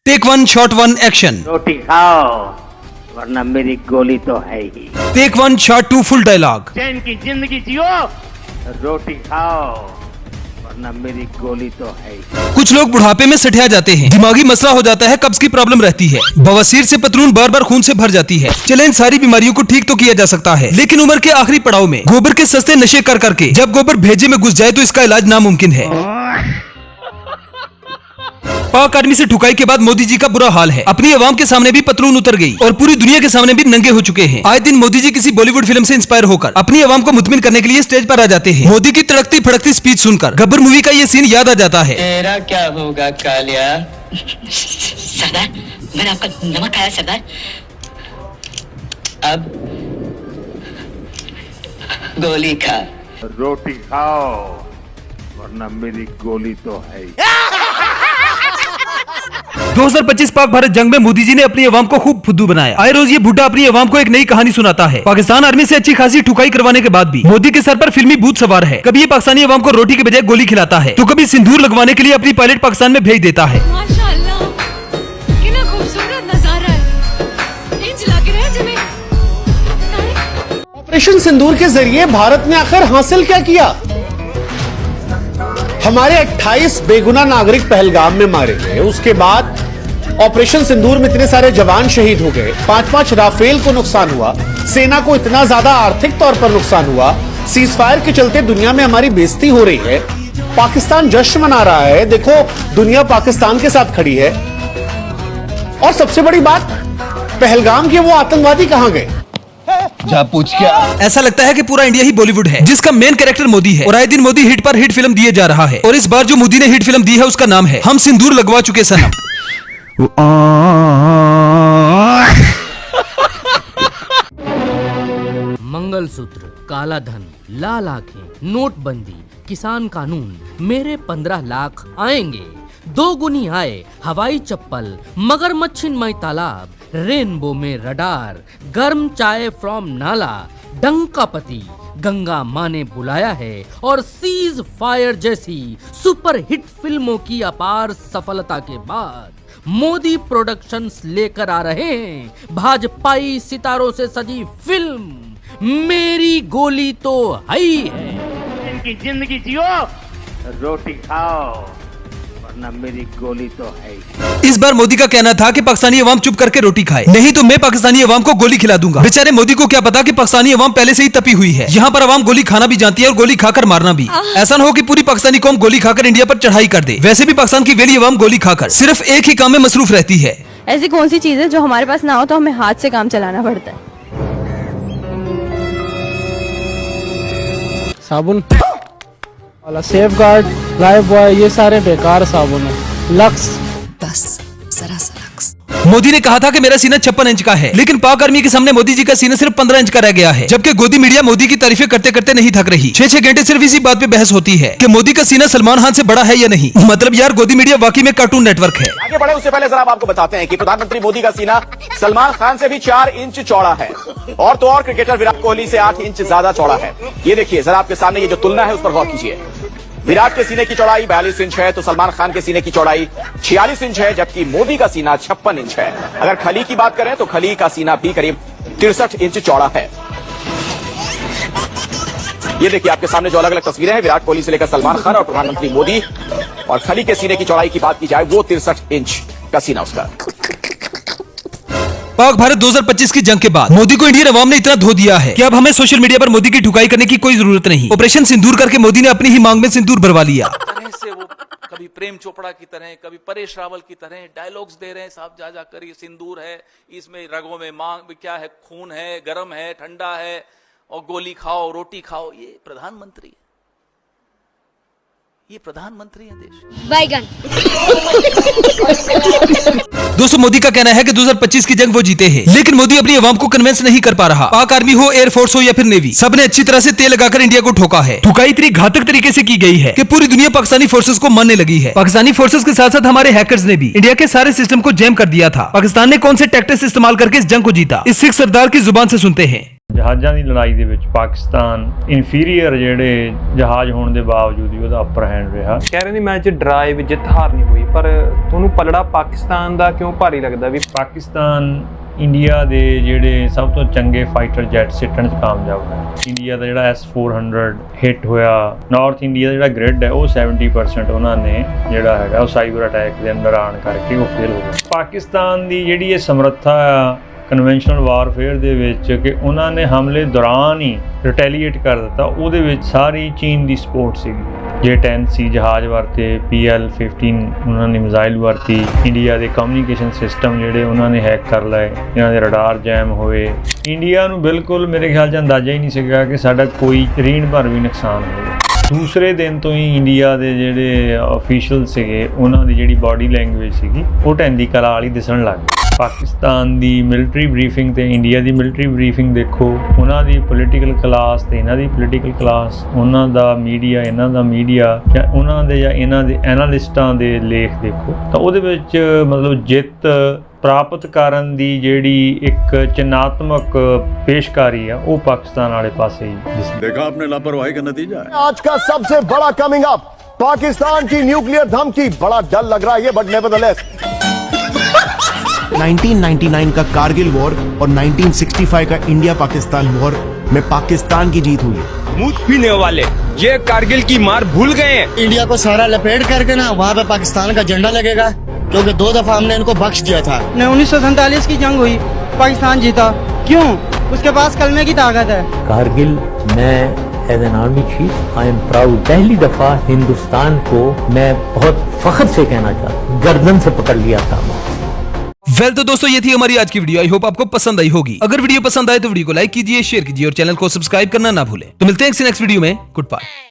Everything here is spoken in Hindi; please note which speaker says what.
Speaker 1: Take one, shot one, action.
Speaker 2: रोटी खाओ वरना मेरी गोली तो है ही।
Speaker 1: Take one, shot two, full dialogue.
Speaker 2: चैन की जिंदगी जियो, रोटी खाओ वरना मेरी गोली तो है ही।
Speaker 1: कुछ लोग बुढ़ापे में सठिया जाते हैं, दिमागी मसला हो जाता है, कब्ज की प्रॉब्लम रहती है, बवासीर से पतलून बार बार खून से भर जाती है। चले इन सारी बीमारियों को ठीक तो किया जा सकता है, लेकिन उम्र के आखिरी पड़ाव में गोबर के सस्ते नशे कर करके जब गोबर भेजे में घुस जाए तो इसका इलाज नामुमकिन है। पाक आर्मी से ठुकाई के बाद मोदी जी का बुरा हाल है। अपनी आवाम के सामने भी पतलून उतर गई और पूरी दुनिया के सामने भी नंगे हो चुके हैं। आए दिन मोदी जी किसी बॉलीवुड फिल्म से इंस्पायर होकर अपनी आवाम को मुतमिन करने के लिए स्टेज पर आ जाते हैं। मोदी की तड़कती फड़कती स्पीच सुनकर गब्बर मूवी का ये सीन याद आ जाता है।
Speaker 3: तेरा क्या होगा कालिया?
Speaker 4: सरदार, मैंने आपका नमक खाया सरदार।
Speaker 3: अब गोली खा।
Speaker 2: रोटी खाओ वरना मेरी गोली तो है ही।
Speaker 1: 2025 पाक भारत जंग में मोदी जी ने अपनी आवाम को खूब फुद्दू बनाया। आए रोज ये बुड्ढा अपनी आवाम को एक नई कहानी सुनाता है। पाकिस्तान आर्मी से अच्छी खासी ठुकाई करवाने के बाद भी मोदी के सर पर फिल्मी भूत सवार है। कभी ये पाकिस्तानी आवाम को रोटी के बजाय गोली खिलाता है, तो कभी सिंदूर लगवाने के लिए अपनी पायलट पाकिस्तान में भेज देता है।
Speaker 5: माशाअल्लाह, कितना खूबसूरत नजारा है। इंच लग रहा है जिन्हें।
Speaker 6: ऑपरेशन सिंदूर के जरिए भारत ने आखिर हासिल क्या किया? हमारे 28 बेगुनाह नागरिक पहलगाम में मारे गए। उसके बाद ऑपरेशन सिंदूर में इतने सारे जवान शहीद हो गए। 5-5 राफेल को नुकसान हुआ। सेना को इतना ज्यादा आर्थिक तौर पर नुकसान हुआ। सीज फायर के चलते दुनिया में हमारी बेइज्जती हो रही है। पाकिस्तान जश्न मना रहा है। देखो, दुनिया पाकिस्तान के साथ खड़ी है। और सबसे बड़ी बात, पहलगाम के वो आतंकवादी कहां गए?
Speaker 1: जा पूछ क्या? ऐसा लगता है कि पूरा इंडिया ही बॉलीवुड है, जिसका मेन कैरेक्टर मोदी है और आए दिन मोदी हिट पर हिट फिल्म दिए जा रहा है। और इस बार जो मोदी ने हिट फिल्म दी है उसका नाम है हम सिंदूर लगवा चुके सनम।
Speaker 7: मंगलसूत्र, काला धन, लाल आंखें, नोटबंदी, किसान कानून, मेरे 15 लाख आएंगे, 2 गुनी आए, हवाई चप्पल, मगरमच्छिनमय तालाब, रेनबो में रडार, गर्म चाय फ्रॉम नाला, डंकापति, गंगा माँ ने बुलाया है और सीज फायर जैसी सुपर हिट फिल्मों की अपार सफलता के बाद मोदी प्रोडक्शंस लेकर आ रहे हैं भाजपाई सितारों से सजी फिल्म मेरी गोली तो है ही है।
Speaker 2: इनकी जिंदगी जियो, रोटी खाओ वरना मेरी गोली तो है ही।
Speaker 1: इस बार मोदी का कहना था कि पाकिस्तानी अवाम चुप करके रोटी खाए, नहीं तो मैं पाकिस्तानी अवाम को गोली खिला दूंगा। बेचारे मोदी को क्या पता कि पाकिस्तानी अवाम पहले से ही तपी हुई है। यहाँ पर अवाम गोली खाना भी जानती है और गोली खाकर मारना भी। ऐसा न हो कि पूरी पाकिस्तानी कौम गोली खाकर इंडिया पर चढ़ाई कर दे। वैसे भी पाकिस्तान की वेली अवाम गोली खाकर सिर्फ एक ही काम में मसरूफ रहती है।
Speaker 8: ऐसी कौन सी चीज है जो हमारे पास ना हो तो हमें हाथ से काम चलाना पड़ता है?
Speaker 9: साबुन वाला, सेफ गार्ड, लाइफ बॉय, ये सारे बेकार साबुन है। लक्स,
Speaker 5: बस जरा सा लक्स।
Speaker 1: मोदी ने कहा था कि मेरा सीना 56 इंच का है, लेकिन पाक आर्मी के सामने मोदी जी का सीना सिर्फ 15 इंच का रह गया है। जबकि गोदी मीडिया मोदी की तारीफें करते करते नहीं थक रही। 6-6 घंटे सिर्फ इसी बात पे बहस होती है कि मोदी का सीना सलमान खान से बड़ा है या नहीं। मतलब यार, गोदी मीडिया वाकई में कार्टून नेटवर्क है।
Speaker 10: आगे बढ़े उससे पहले जरा आपको बताते हैं कि प्रधानमंत्री मोदी का सीना सलमान खान से भी 4 इंच चौड़ा है और तो और क्रिकेटर विराट कोहली से 8 इंच ज्यादा चौड़ा है। ये देखिए जरा आपके सामने ये जो तुलना है उस पर गौर कीजिए। विराट के सीने की चौड़ाई 42 इंच है तो सलमान खान के सीने की चौड़ाई 46 इंच है, जबकि मोदी का सीना 56 इंच है। अगर खली की बात करें तो खली का सीना भी करीब 63 इंच चौड़ा है। ये देखिए आपके सामने जो अलग अलग तस्वीरें हैं, विराट कोहली से लेकर सलमान खान और प्रधानमंत्री मोदी, और खली के सीने की चौड़ाई की बात की जाए वो 63 इंच का सीना उसका।
Speaker 1: पाक भारत 2025 की जंग के बाद मोदी को इंडियन अवाम ने इतना धो दिया है कि अब हमें सोशल मीडिया पर मोदी की ठुकाई करने की कोई जरूरत नहीं। ऑपरेशन सिंदूर करके मोदी ने अपनी ही मांग में सिंदूर भरवा लिया।
Speaker 11: से वो कभी प्रेम चोपड़ा की तरह, कभी परेश रावल की तरह डायलॉग्स दे रहे हैं साहब, जा जाकर ये सिंदूर है, इसमें रगों में मांग क्या है, खून है, गर्म है, ठंडा है, और गोली खाओ रोटी खाओ। ये प्रधानमंत्री है, ये प्रधानमंत्री है देश।
Speaker 8: बैगन।
Speaker 1: दोस्तों, मोदी का कहना है कि 2025 की जंग वो जीते हैं, लेकिन मोदी अपनी आवाम को कन्विंस नहीं कर पा रहा। पाक आर्मी हो, एयरफोर्स हो या फिर नेवी, सबने अच्छी तरह से तेल लगाकर इंडिया को ठोका है। ठुकाई इतनी घातक तरीके से की गई है कि पूरी दुनिया पाकिस्तानी फोर्सेस को मानने लगी है। पाकिस्तानी फोर्सेस के साथ साथ हमारे हैकर्स ने भी इंडिया के सारे सिस्टम को जैम कर दिया था। पाकिस्तान ने कौन से टैक्टिक्स इस्तेमाल करके इस जंग को जीता, इस सिख सरदार की जुबान से सुनते हैं।
Speaker 12: ਜਹਾਜ਼ਾਂ ਦੀ ਲੜਾਈ ਦੇ ਵਿੱਚ ਪਾਕਿਸਤਾਨ ਇਨਫੀਰੀਅਰ ਜਿਹੜੇ ਜਹਾਜ਼ ਹੋਣ ਦੇ ਬਾਵਜੂਦ ਵੀ ਉਹਦਾ ਅਪਰ ਹੈਂਡ ਰਿਹਾ।
Speaker 13: ਕਹਿ ਰਹੇ ਨੇ ਮੈਚ ਡਰਾਈ ਵਿੱਚ ਜਿੱਤ ਹਾਰ ਨਹੀਂ ਹੋਈ, ਪਰ ਤੁਹਾਨੂੰ ਪਲੜਾ ਪਾਕਿਸਤਾਨ ਦਾ ਕਿਉਂ ਭਾਰੀ ਲੱਗਦਾ? ਵੀ
Speaker 12: ਪਾਕਿਸਤਾਨ ਇੰਡੀਆ ਦੇ ਜਿਹੜੇ ਸਭ ਤੋਂ ਚੰਗੇ ਫਾਈਟਰ ਜੈਟ ਸਿੱਟਣ 'ਚ ਕਾਮਯਾਬ ਹੈ। ਇੰਡੀਆ ਦਾ ਜਿਹੜਾ S-400 ਹਿੱਟ ਹੋਇਆ, ਨਾਰਥ ਇੰਡੀਆ ਦਾ ਜਿਹੜਾ ਗ੍ਰਿਡ ਹੈ ਉਹ 70% ਉਹਨਾਂ ਨੇ ਜਿਹੜਾ ਹੈਗਾ ਉਹ ਸਾਈਬਰ ਅਟੈਕ ਦੇ ਅੰਦਰ ਆਉਣ ਕਰਕੇ ਉਹ ਫੇਲ ਹੋ ਗਿਆ। ਪਾਕਿਸਤਾਨ ਦੀ ਜਿਹੜੀ ਇਹ ਸਮਰੱਥਾ ਆ ਕਨਵੈਨਸ਼ਨਲ ਵਾਰਫੇਅਰ ਦੇ ਵਿੱਚ ਕਿ ਉਹਨਾਂ ਨੇ ਹਮਲੇ ਦੌਰਾਨ ਹੀ ਰਿਟੈਲੀਏਟ ਕਰ ਦਿੱਤਾ, ਉਹਦੇ ਵਿੱਚ ਸਾਰੀ ਚੀਨ ਦੀ ਸਪੋਰਟ ਸੀਗੀ। J-10 ਸੀ ਜਹਾਜ਼ ਵਰਤੇ, PL-15 ਉਹਨਾਂ ਨੇ ਮਿਜ਼ਾਈਲ ਵਰਤੀ, ਇੰਡੀਆ ਦੇ ਕਮਿਊਨੀਕੇਸ਼ਨ ਸਿਸਟਮ ਜਿਹੜੇ ਉਹਨਾਂ ਨੇ ਹੈਕ ਕਰ ਲਏ, ਇਹਨਾਂ ਦੇ ਰਡਾਰ ਜੈਮ ਹੋਏ। ਇੰਡੀਆ ਨੂੰ ਬਿਲਕੁਲ ਮੇਰੇ ਖਿਆਲ 'ਚ ਅੰਦਾਜ਼ਾ ਹੀ ਨਹੀਂ ਸੀਗਾ ਕਿ ਸਾਡਾ ਕੋਈ ਰੀਣ ਭਰ ਵੀ ਨੁਕਸਾਨ ਹੋਵੇਗਾ। ਦੂਸਰੇ ਦਿਨ ਤੋਂ ਹੀ ਇੰਡੀਆ ਦੇ ਜਿਹੜੇ ਅਫੀਸ਼ੀਅਲ ਸੀਗੇ ਉਹਨਾਂ ਦੀ ਜਿਹੜੀ ਬਾਡੀ ਲੈਂਗੁਏਜ ਸੀਗੀ ਉਹ ਢਹਿੰਦੀ ਕਲਾ ਵਾਲੀ ਦਿਸਣ ਲੱਗ ਗਈ। ਪਾਕਿਸਤਾਨ ਦੀ ਮਿਲਟਰੀ ਬਰੀਫਿੰਗ ਤੇ ਇੰਡੀਆ ਦੀ ਮਿਲਟਰੀ ਬਰੀਫਿੰਗ ਦੇਖੋ, ਉਹਨਾਂ ਦੀ ਪੋਲੀਟੀਕਲ ਕਲਾਸ ਤੇ ਇਹਨਾਂ ਦੀ ਪੋਲੀਟੀਕਲ ਕਲਾਸ, ਉਹਨਾਂ ਦਾ ਮੀਡੀਆ ਇਹਨਾਂ ਦਾ ਮੀਡੀਆ, ਜਾਂ ਉਹਨਾਂ ਦੇ ਜਾਂ ਇਹਨਾਂ ਦੇ ਐਨਾਲਿਸਟਾਂ ਦੇ ਲੇਖ ਦੇਖੋ, ਤਾਂ ਉਹਦੇ ਵਿੱਚ ਮਤਲਬ ਜਿੱਤ ਪ੍ਰਾਪਤ ਕਰਨ ਦੀ ਜਿਹੜੀ ਇੱਕ ਚਿੰਨ੍ਹਾਤਮਕ ਪੇਸ਼ਕਾਰੀ ਆ ਉਹ ਪਾਕਿस्तान वाले पासे ही
Speaker 14: देखा आपने लापरवाही का नतीजा है।
Speaker 15: आज का सबसे बड़ा कमिंग अप, पाकिस्तान की न्यूक्लियर धमकी। बड़ा डर लग रहा है ये, बट नेवरदलेस
Speaker 16: 1999 का कारगिल वॉर और 1965 का इंडिया पाकिस्तान वॉर में पाकिस्तान की जीत हुई है।
Speaker 17: मुंह पीने वाले ये कारगिल की मार भूल गए हैं।
Speaker 18: इंडिया को सारा लपेट करके ना वहाँ पे पाकिस्तान का झंडा लगेगा, क्योंकि 2 दफा हमने इनको बख्श दिया था।
Speaker 9: 1947 की जंग हुई, पाकिस्तान जीता, क्यों? उसके पास कलमे की ताकत है।
Speaker 19: कारगिल में as an army chief I am proud. पहली दफा हिंदुस्तान को मैं बहुत फख्र से कहना चाहता हूँ, गर्दन से पकड़ लिया था।
Speaker 1: वेल तो दोस्तों ये थी हमारी आज की वीडियो। आई होप आपको पसंद आई होगी। अगर वीडियो पसंद आए तो वीडियो को लाइक कीजिए, शेयर कीजिए और चैनल को सब्सक्राइब करना ना भूलें। तो मिलते हैं नेक्स्ट वीडियो में। Good bye.